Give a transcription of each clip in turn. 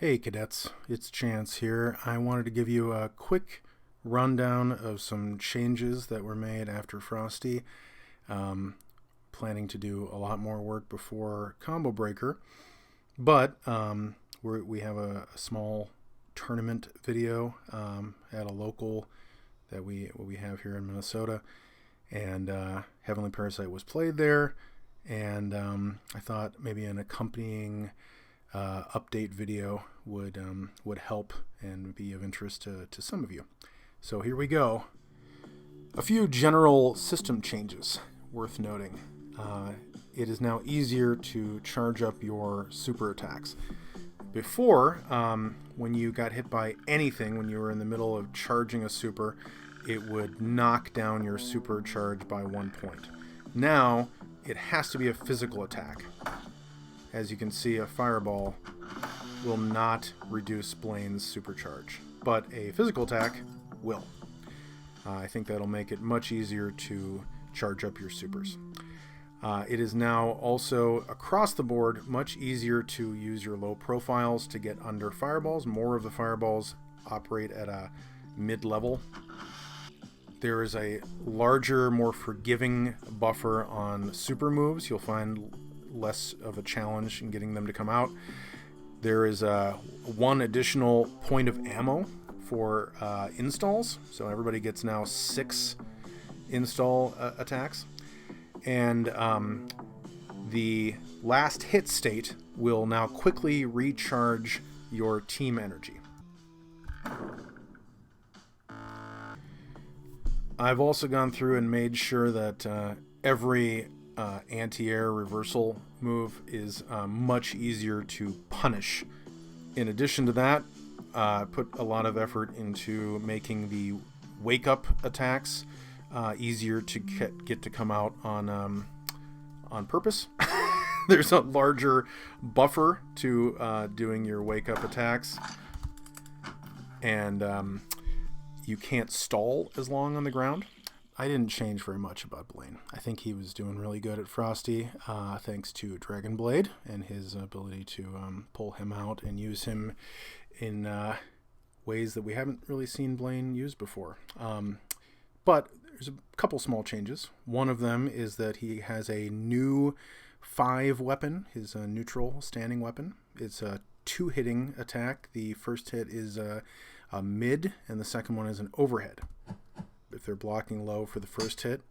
Hey cadets, it's Chance here. I wanted to give you a quick rundown of some changes that were made after Frosty. Planning to do a lot more work before Combo Breaker, but we have a small tournament video at a local that we have here in Minnesota, and Heavenly Parasite was played there, and I thought maybe an accompanying update video would help and be of interest to some of you. So here we go. A few general system changes worth noting. It is now easier to charge up your super attacks. Before, when you got hit by anything, when you were in the middle of charging a super, it would knock down your super charge by 1 point. Now, it has to be a physical attack. As you can see, a fireball will not reduce Blaine's supercharge, but a physical attack will. I think that'll make it much easier to charge up your supers. It is now also, across the board, much easier to use your low profiles to get under fireballs. More of the fireballs operate at a mid-level. There is a larger, more forgiving buffer on super moves. You'll find less of a challenge in getting them to come out. There is one additional point of ammo for installs, so everybody gets now 6 install attacks, and the last hit state will now quickly recharge your team energy. I've also gone through and made sure that every anti-air reversal move is much easier to punish. In addition to that, put a lot of effort into making the wake-up attacks easier to get to come out on purpose. There's a larger buffer to doing your wake-up attacks, and you can't stall as long on the ground. I didn't change very much about Blaine. I think he was doing really good at Frosty, thanks to Dragon Blade and his ability to pull him out and use him in ways that we haven't really seen Blaine used before. But there's a couple small changes. One of them is that he has a new 5 weapon, his neutral standing weapon. It's a 2-hitting attack. The first hit is a mid, and the second one is an overhead. If they're blocking low for the first hit,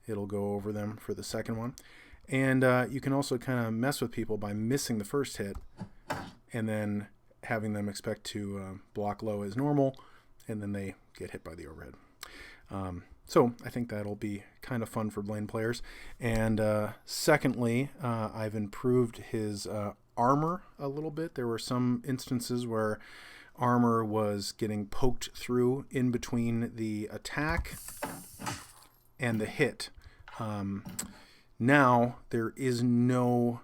it'll go over them for the second one. And you can also kind of mess with people by missing the first hit and then having them expect to block low as normal, and then they get hit by the overhead. So I think that'll be kind of fun for Blaine players. And secondly, I've improved his armor a little bit. There were some instances where armor was getting poked through in between the attack and the hit. Now there is no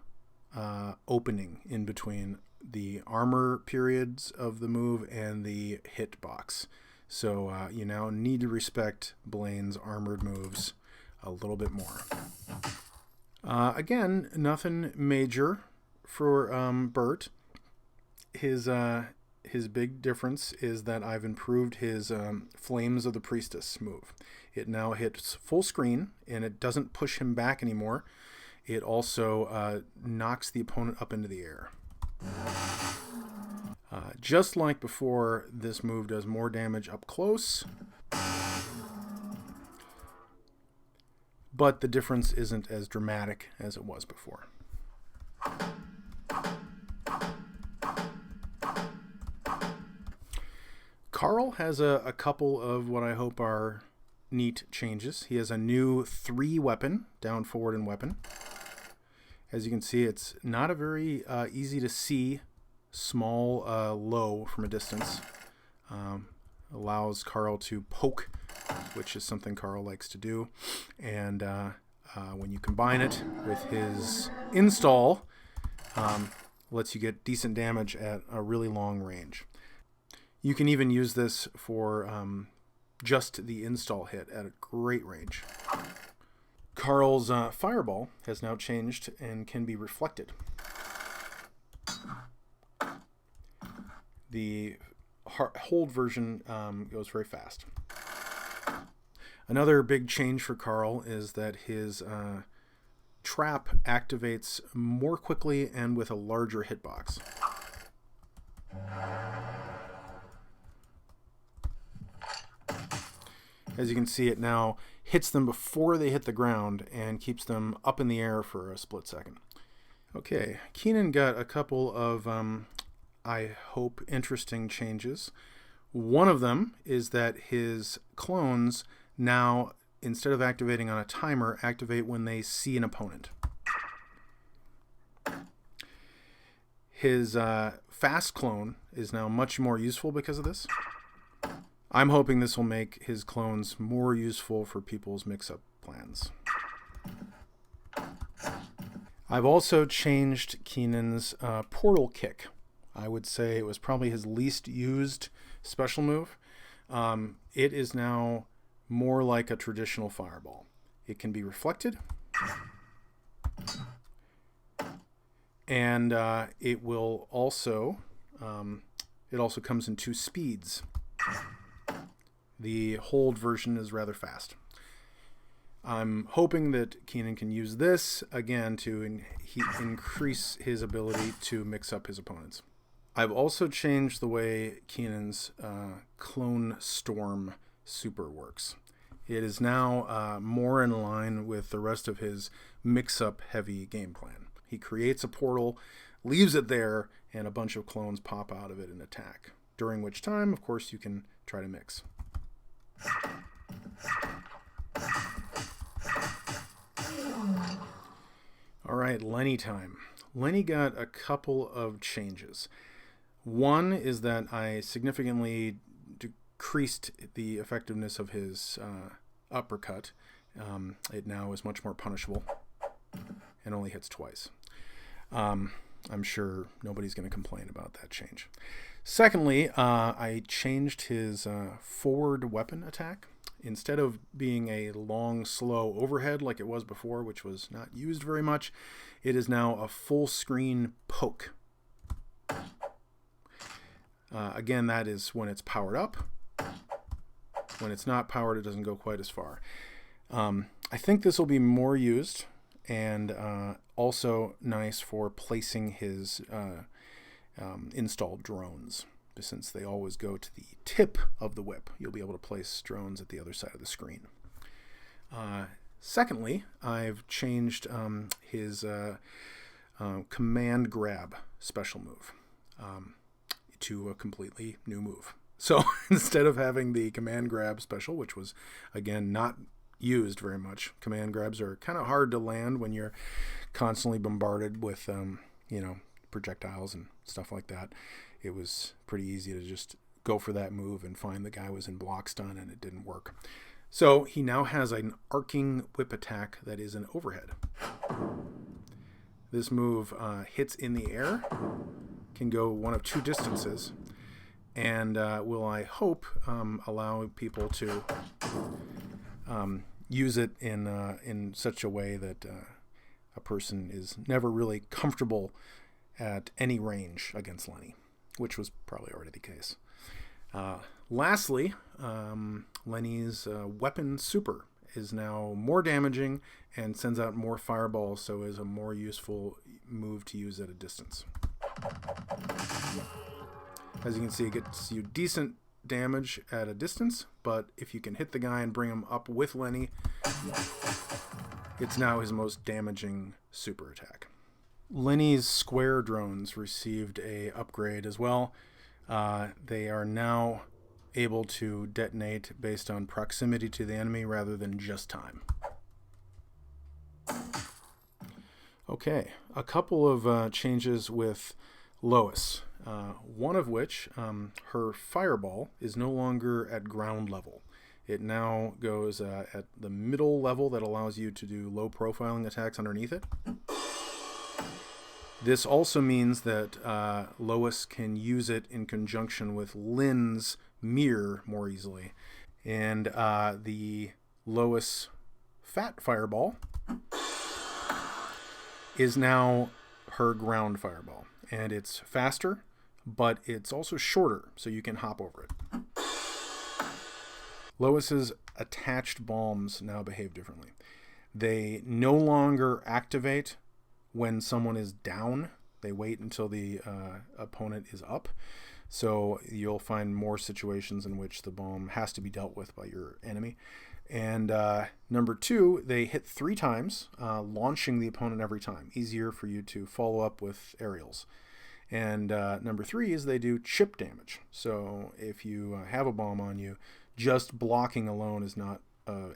opening in between the armor periods of the move and the hit box. So you now need to respect Blaine's armored moves a little bit more. Again, nothing major for Bert. His big difference is that I've improved his Flames of the Priestess move. It now hits full screen, and it doesn't push him back anymore. It also knocks the opponent up into the air. Just like before, this move does more damage up close, but the difference isn't as dramatic as it was before. Carl has a couple of what I hope are neat changes. He has a new 3 weapon, down, forward, and weapon. As you can see, it's not a very easy to see small low from a distance. Allows Carl to poke, which is something Carl likes to do. And when you combine it with his install, lets you get decent damage at a really long range. You can even use this for just the install hit at a great range. Carl's fireball has now changed and can be reflected. The hold version goes very fast. Another big change for Carl is that his trap activates more quickly and with a larger hitbox. As you can see, it now hits them before they hit the ground and keeps them up in the air for a split second. Okay, Keenan got a couple of, I hope, interesting changes. One of them is that his clones now, instead of activating on a timer, activate when they see an opponent. His fast clone is now much more useful because of this. I'm hoping this will make his clones more useful for people's mix-up plans. I've also changed Keenan's portal kick. I would say it was probably his least used special move. It is now more like a traditional fireball. It can be reflected, and it will also it also comes in 2 speeds. The hold version is rather fast. I'm hoping that Keenan can use this again to increase his ability to mix up his opponents. I've also changed the way Keenan's Clone Storm super works. It is now more in line with the rest of his mix-up heavy game plan. He creates a portal, leaves it there, and a bunch of clones pop out of it and attack. During which time, of course, you can try to mix. All right, Lenny time. Lenny got a couple of changes. One is that I significantly decreased the effectiveness of his uppercut. It now is much more punishable and only hits twice. I'm sure nobody's going to complain about that change. Secondly, I changed his forward weapon attack. Instead of being a long, slow overhead like it was before, which was not used very much, it is now a full screen poke. Again, that is when it's powered up. When it's not powered, it doesn't go quite as far. I think this will be more used and also nice for placing his installed drones. Since they always go to the tip of the whip, you'll be able to place drones at the other side of the screen. Secondly, I've changed his command grab special move to a completely new move. So instead of having the command grab special, which was, again, not used very much, command grabs are kind of hard to land when you're constantly bombarded with, projectiles and stuff like that. It was pretty easy to just go for that move and find the guy was in block stun, and it didn't work. So he now has an arcing whip attack that is an overhead. This move hits in the air, can go one of 2 distances, and will, I hope, allow people to use it in such a way that a person is never really comfortable at any range against Lenny, which was probably already the case. Lastly, Lenny's weapon super is now more damaging and sends out more fireballs, so is a more useful move to use at a distance. As you can see, it gets you decent damage at a distance, but if you can hit the guy and bring him up with Lenny, it's now his most damaging super attack. Lenny's square drones received a upgrade as well. They are now able to detonate based on proximity to the enemy rather than just time. Okay, a couple of changes with Lois. One of which, her fireball is no longer at ground level. It now goes at the middle level that allows you to do low profiling attacks underneath it. This also means that Lois can use it in conjunction with Lynn's mirror more easily. And the Lois fat fireball is now her ground fireball. And it's faster, but it's also shorter, so you can hop over it. Lois's attached bombs now behave differently. They no longer activate when someone is down. They wait until the opponent is up. So you'll find more situations in which the bomb has to be dealt with by your enemy. And number 2, they hit 3 times, launching the opponent every time. Easier for you to follow up with aerials. And number 3 is they do chip damage. So if you have a bomb on you, just blocking alone is not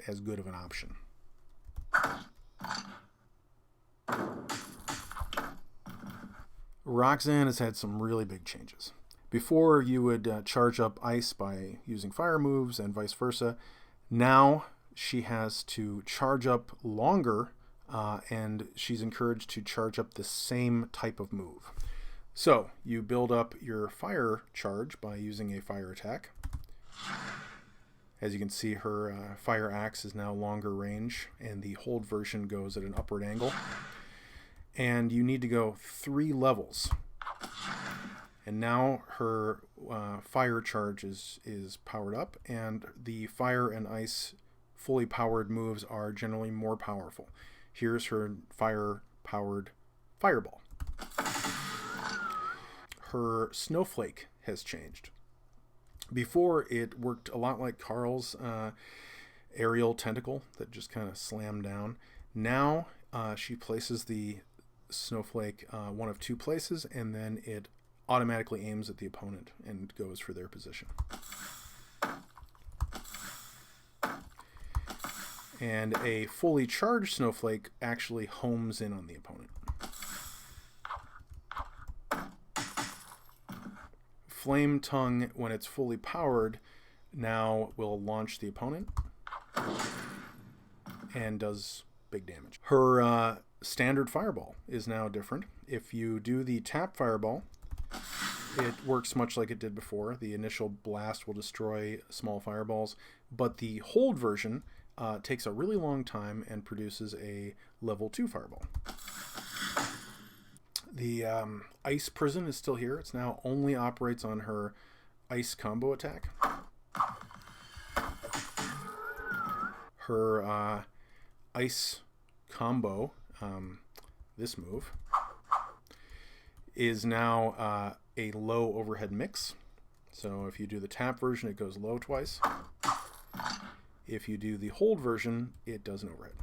as good of an option. Roxanne has had some really big changes. Before, you would charge up ice by using fire moves and vice versa. Now she has to charge up longer, and she's encouraged to charge up the same type of move. So you build up your fire charge by using a fire attack. As you can see, her fire axe is now longer range, and the hold version goes at an upward angle. And you need to go 3 levels. And now her fire charge is powered up, and the fire and ice fully powered moves are generally more powerful. Here's her fire-powered fireball. Her snowflake has changed. Before, it worked a lot like Carl's aerial tentacle that just kind of slammed down. Now she places the snowflake one of 2 places, and then it automatically aims at the opponent and goes for their position. And a fully charged snowflake actually homes in on the opponent. Flame Tongue, when it's fully powered, now will launch the opponent and does big damage. Her standard fireball is now different. If you do the tap fireball, it works much like it did before. The initial blast will destroy small fireballs, but the hold version takes a really long time and produces a level 2 fireball. The ice prison is still here. It now only operates on her ice combo attack. Her ice combo, this move, is now a low overhead mix. So if you do the tap version, it goes low twice. If you do the hold version, it does an overhead.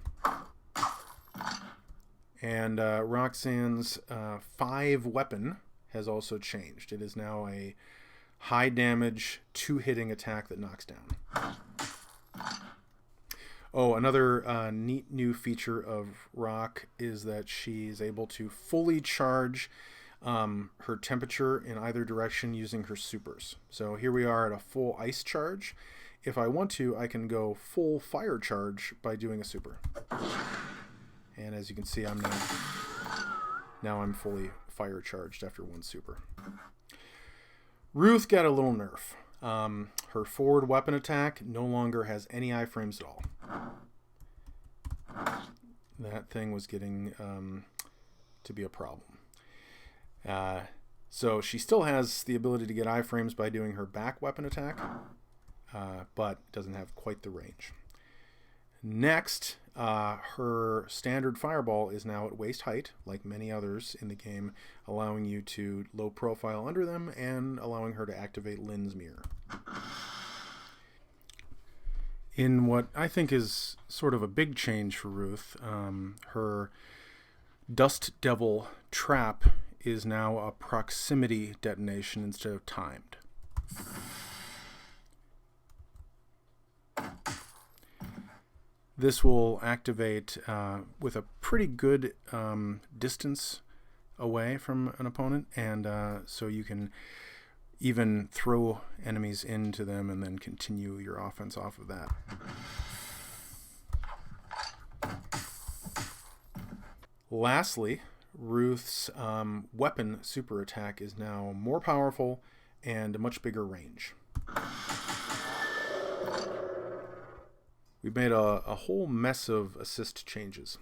And Roxanne's 5 weapon has also changed. It is now a high damage 2-hitting attack that knocks down. Oh, another neat new feature of Rock is that she's able to fully charge her temperature in either direction using her supers. So here we are at a full ice charge. If I want to, I can go full fire charge by doing a super. And as you can see, I'm now fully fire charged after 1 super. Ruth got a little nerf. Her forward weapon attack no longer has any iframes at all. That thing was getting to be a problem. So she still has the ability to get iframes by doing her back weapon attack, but doesn't have quite the range. Next, her standard fireball is now at waist height, like many others in the game, allowing you to low profile under them and allowing her to activate Lynn's mirror. In what I think is sort of a big change for Ruth, her Dust Devil trap is now a proximity detonation instead of timed. This will activate with a pretty good distance away from an opponent, and so you can even throw enemies into them and then continue your offense off of that. Lastly, Ruth's weapon super attack is now more powerful and a much bigger range. We've made a whole mess of assist changes.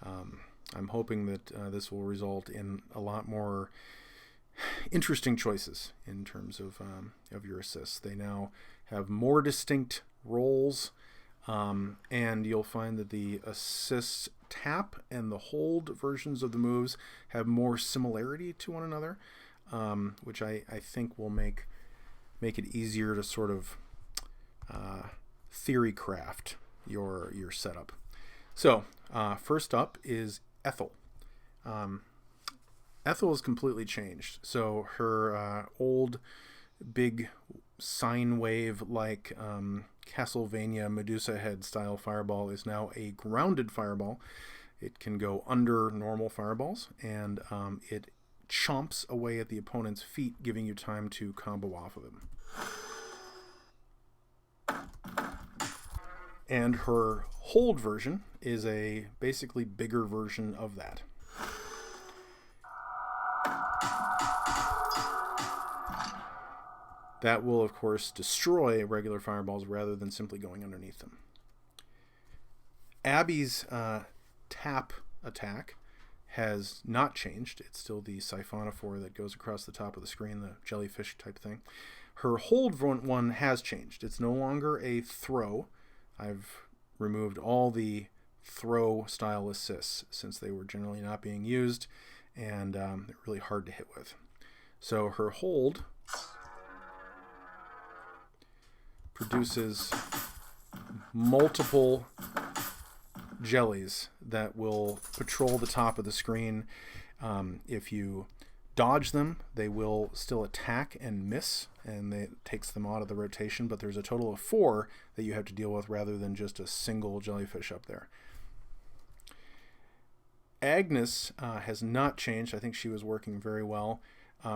I'm hoping that this will result in a lot more interesting choices in terms of your assists. They now have more distinct roles, and you'll find that the assist tap and the hold versions of the moves have more similarity to one another, which I think will make it easier to sort of theory craft your setup. So first up is Ethel. Ethel is completely changed. So her old big sine wave like Castlevania Medusa head style fireball is now a grounded fireball. It can go under normal fireballs, and it chomps away at the opponent's feet, giving you time to combo off of him. And her hold version is a basically bigger version of that. That will, of course, destroy regular fireballs rather than simply going underneath them. Abby's tap attack has not changed. It's still the siphonophore that goes across the top of the screen, the jellyfish type thing. Her hold one has changed. It's no longer a throw. I've removed all the throw style assists since they were generally not being used, and they're really hard to hit with. So her hold produces multiple jellies that will patrol the top of the screen. If you dodge them, they will still attack and miss, and it takes them out of the rotation, but there's a total of 4 that you have to deal with rather than just a single jellyfish up there. Agnes has not changed. I think she was working very well,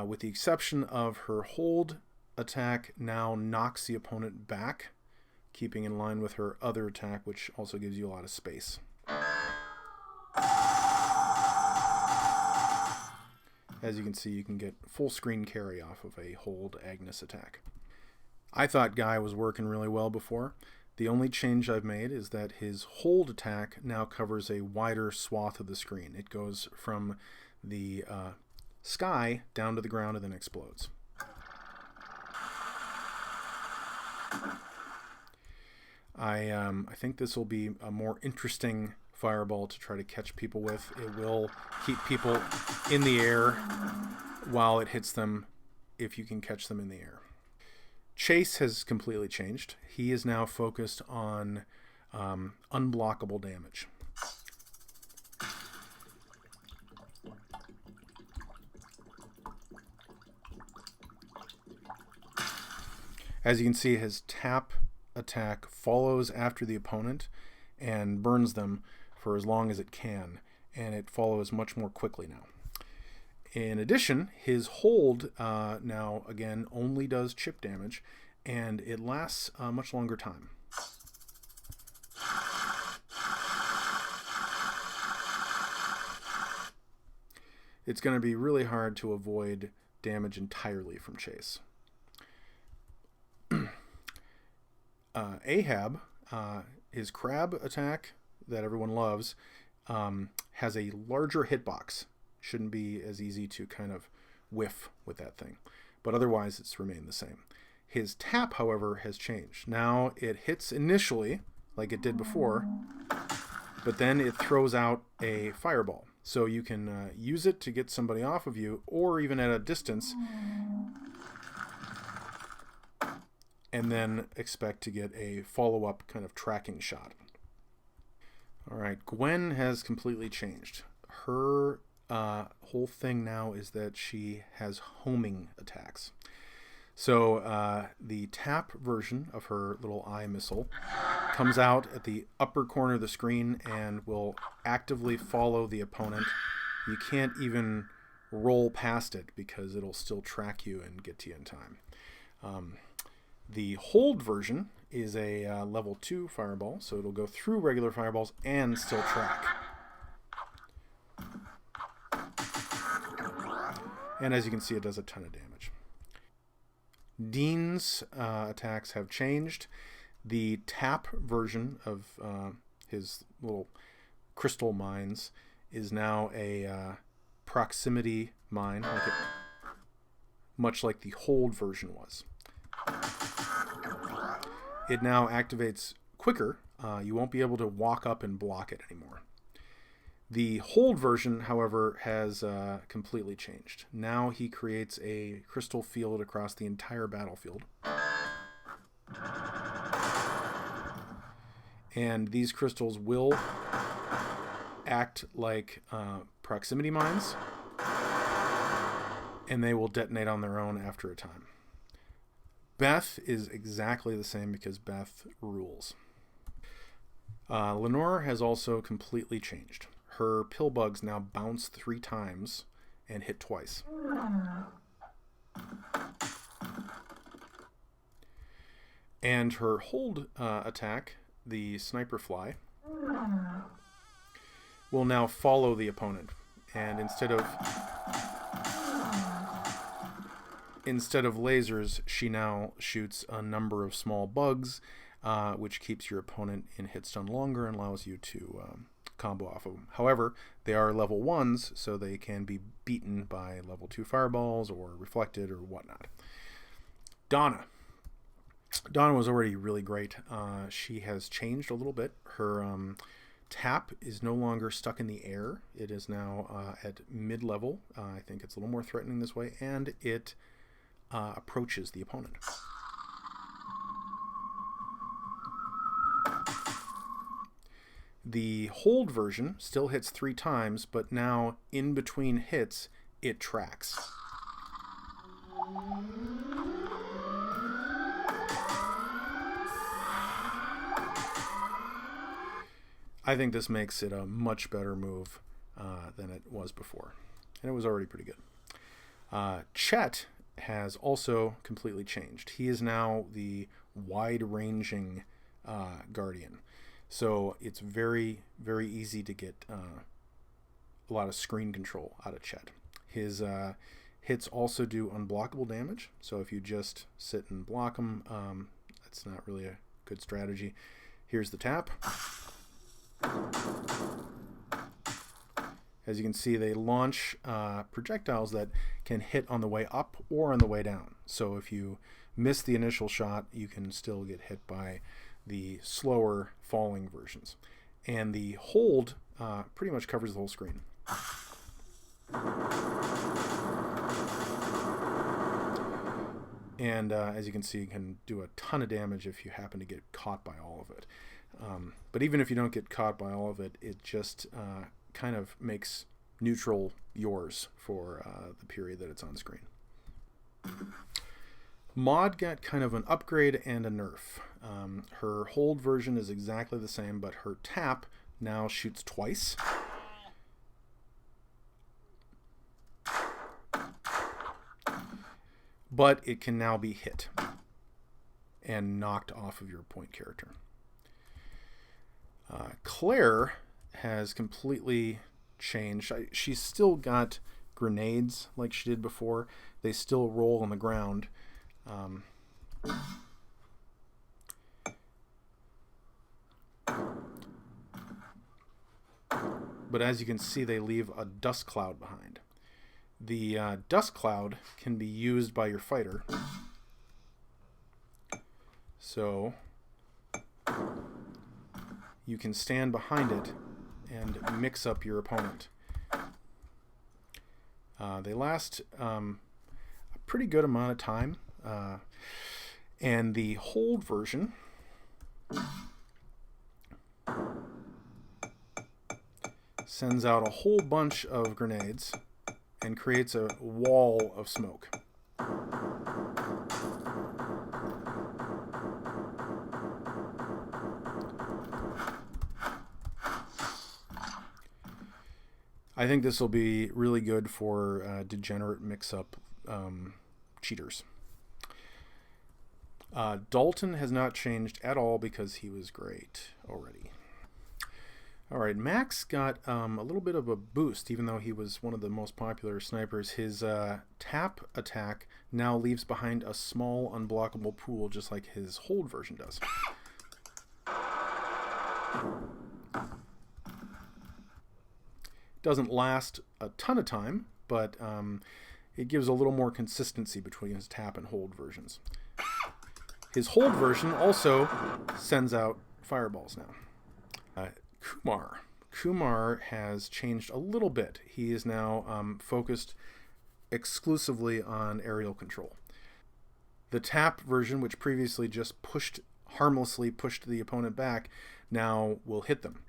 with the exception of her hold attack now knocks the opponent back, keeping in line with her other attack, which also gives you a lot of space. As you can see, you can get full screen carry off of a hold Agnes attack. I thought Guy was working really well before. The only change I've made is that his hold attack now covers a wider swath of the screen. It goes from the sky down to the ground and then explodes. I think this will be a more interesting fireball to try to catch people with. It will keep people in the air while it hits them if you can catch them in the air. Chase has completely changed. He is now focused on unblockable damage. As you can see, his tap attack follows after the opponent and burns them for as long as it can, and it follows much more quickly now. In addition, his hold now, again, only does chip damage, and it lasts a much longer time. It's going to be really hard to avoid damage entirely from Chase. Ahab, his crab attack that everyone loves, has a larger hitbox. Shouldn't be as easy to kind of whiff with that thing, but otherwise it's remained the same. His tap, however, has changed. Now it hits initially like it did before, but then it throws out a fireball. So you can use it to get somebody off of you, or even at a distance, and then expect to get a follow-up kind of tracking shot. All right, Gwen has completely changed. Her whole thing now is that she has homing attacks. So the tap version of her little eye missile comes out at the upper corner of the screen and will actively follow the opponent. You can't even roll past it because it'll still track you and get to you in time. The hold version is a level 2 fireball, so it'll go through regular fireballs and still track. And as you can see, it does a ton of damage. Dean's attacks have changed. The tap version of his little crystal mines is now a proximity mine, much like the hold version was. It now activates quicker. You won't be able to walk up and block it anymore. The hold version, however, has completely changed. Now he creates a crystal field across the entire battlefield. And these crystals will act like proximity mines, and they will detonate on their own after a time. Beth is exactly the same because Beth rules. Lenore has also completely changed. Her pill bugs now bounce 3 times and hit twice. And her hold attack, the sniper fly, will now follow the opponent. And instead of lasers, she now shoots a number of small bugs, which keeps your opponent in hit stun longer and allows you to combo off of them. However, they are level 1s, so they can be beaten by level 2 fireballs or reflected or whatnot. Donna was already really great. She has changed a little bit. Her tap is no longer stuck in the air. It is now at mid-level. I think it's a little more threatening this way, and it approaches the opponent. The hold version still hits 3 times, but now in between hits, it tracks. I think this makes it a much better move than it was before. And it was already pretty good. Chet has also completely changed. He is now the wide-ranging Guardian. So it's very, very easy to get a lot of screen control out of Chet. His hits also do unblockable damage. So if you just sit and block them, that's not really a good strategy. Here's the tap. As you can see, they launch projectiles that can hit on the way up or on the way down. So if you miss the initial shot, you can still get hit by the slower falling versions. And the hold pretty much covers the whole screen. And as you can see, you can do a ton of damage if you happen to get caught by all of it. But even if you don't get caught by all of it, it just kind of makes neutral yours for the period that it's on screen. Maud got kind of an upgrade and a nerf. Her hold version is exactly the same, but her tap now shoots twice. But it can now be hit and knocked off of your point character. Claire has completely changed. She's still got grenades like she did before. They still roll on the ground. But as you can see, they leave a dust cloud behind. The dust cloud can be used by your fighter. So you can stand behind it and mix up your opponent. They last a pretty good amount of time. And the hold version sends out a whole bunch of grenades and creates a wall of smoke. I think this will be really good for degenerate mix-up cheaters. Dalton has not changed at all because he was great already. All right, Max got a little bit of a boost, even though he was one of the most popular snipers. His tap attack now leaves behind a small unblockable pool, just like his hold version does. Doesn't last a ton of time, but it gives a little more consistency between his tap and hold versions. His hold version also sends out fireballs now. Kumar has changed a little bit. He is now focused exclusively on aerial control. The tap version, which previously just harmlessly pushed the opponent back, now will hit them.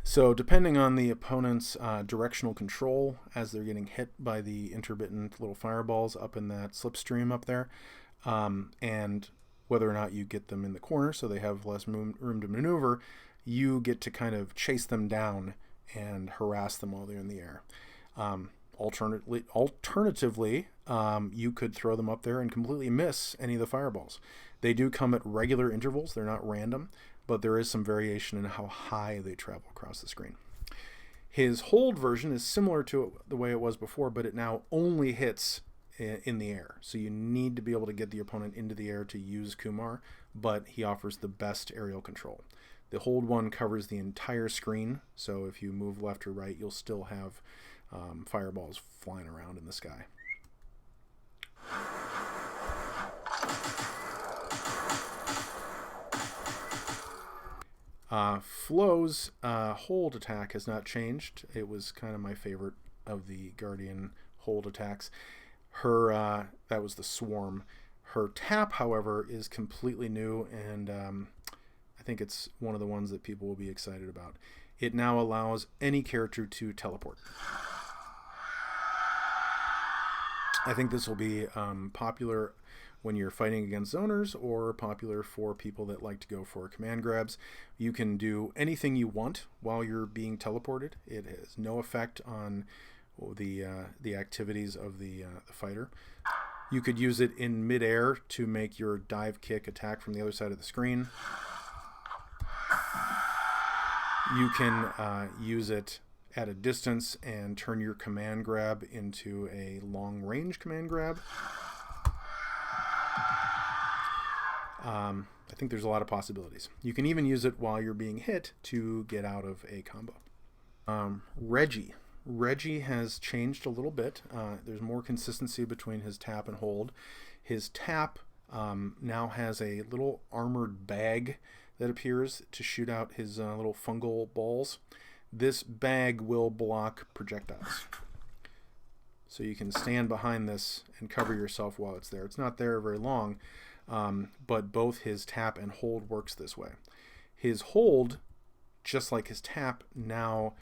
So depending on the opponent's directional control as they're getting hit by the intermittent little fireballs up in that slipstream up there, and whether or not you get them in the corner so they have less room to maneuver, you get to kind of chase them down and harass them while they're in the air. Alternatively, you could throw them up there and completely miss any of the fireballs. They do come at regular intervals. They're not random, but there is some variation in how high they travel across the screen. His hold version is similar to the way it was before, but it now only hits in the air. So you need to be able to get the opponent into the air to use Kumar, but he offers the best aerial control. The hold one covers the entire screen, so if you move left or right, you'll still have fireballs flying around in the sky. Flo's hold attack has not changed. It was kind of my favorite of the Guardian hold attacks. Her that was the Swarm. Her tap, however, is completely new, and I think it's one of the ones that people will be excited about. It now allows any character to teleport. I think this will be popular when you're fighting against zoners, or popular for people that like to go for command grabs. You can do anything you want while you're being teleported. It has no effect on the activities of the fighter. You could use it in midair to make your dive kick attack from the other side of the screen. You can use it at a distance and turn your command grab into a long range command grab. I think there's a lot of possibilities. You can even use it while you're being hit to get out of a combo. Reggie has changed a little bit. There's more consistency between his tap and hold. His tap now has a little armored bag that appears to shoot out his little fungal balls. This bag will block projectiles. So you can stand behind this and cover yourself while it's there. It's not there very long, but both his tap and hold works this way. His hold, just like his tap, now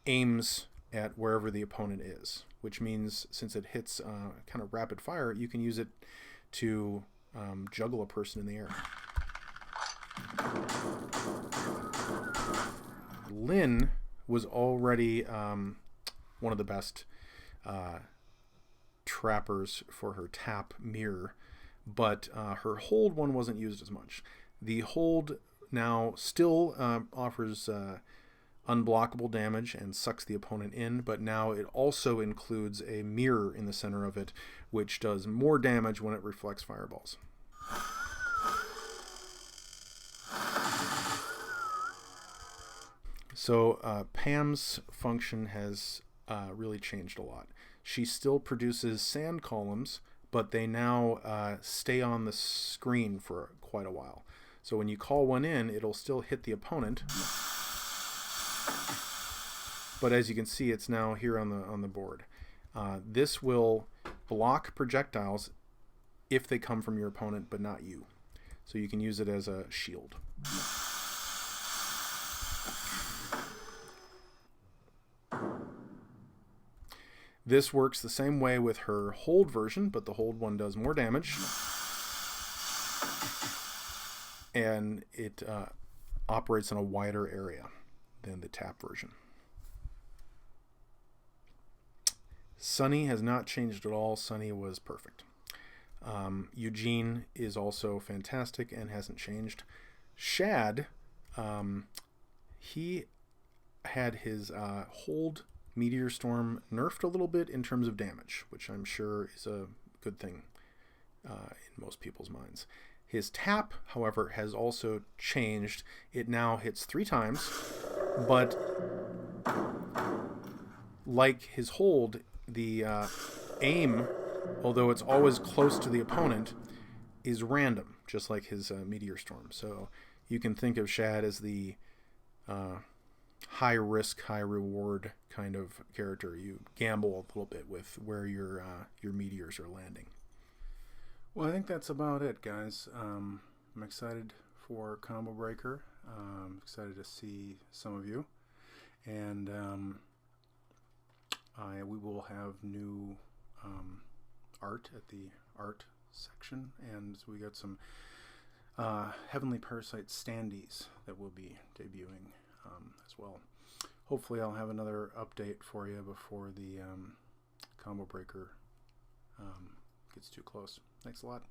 aims at wherever the opponent is, which means since it hits kind of rapid fire, you can use it to juggle a person in the air. Lynn was already one of the best trappers for her tap mirror, but her hold one wasn't used as much. The hold now still offers unblockable damage and sucks the opponent in, but now it also includes a mirror in the center of it, which does more damage when it reflects fireballs. So Pam's function has really changed a lot. She still produces sand columns, but they now stay on the screen for quite a while. So when you call one in, it'll still hit the opponent, but as you can see, it's now here on the board. This will block projectiles if they come from your opponent, but not you. So you can use it as a shield. This works the same way with her hold version, but the hold one does more damage. And it operates in a wider area than the tap version. Sunny has not changed at all. Sunny was perfect. Eugene is also fantastic and hasn't changed. Shad, he had his hold Meteor Storm nerfed a little bit in terms of damage, which I'm sure is a good thing in most people's minds. His tap, however, has also changed. It now hits 3 times, but like his hold, the aim, although it's always close to the opponent, is random, just like his Meteor Storm. So you can think of Shad as the high risk, high reward kind of character. You gamble a little bit with where your meteors are landing. Well, I think that's about it, guys. I'm excited for Combo Breaker. I'm excited to see some of you, and we will have new art at the art section, and we got some Heavenly Parasite standees that will be debuting as well. Hopefully I'll have another update for you before the Combo Breaker gets too close. Thanks a lot.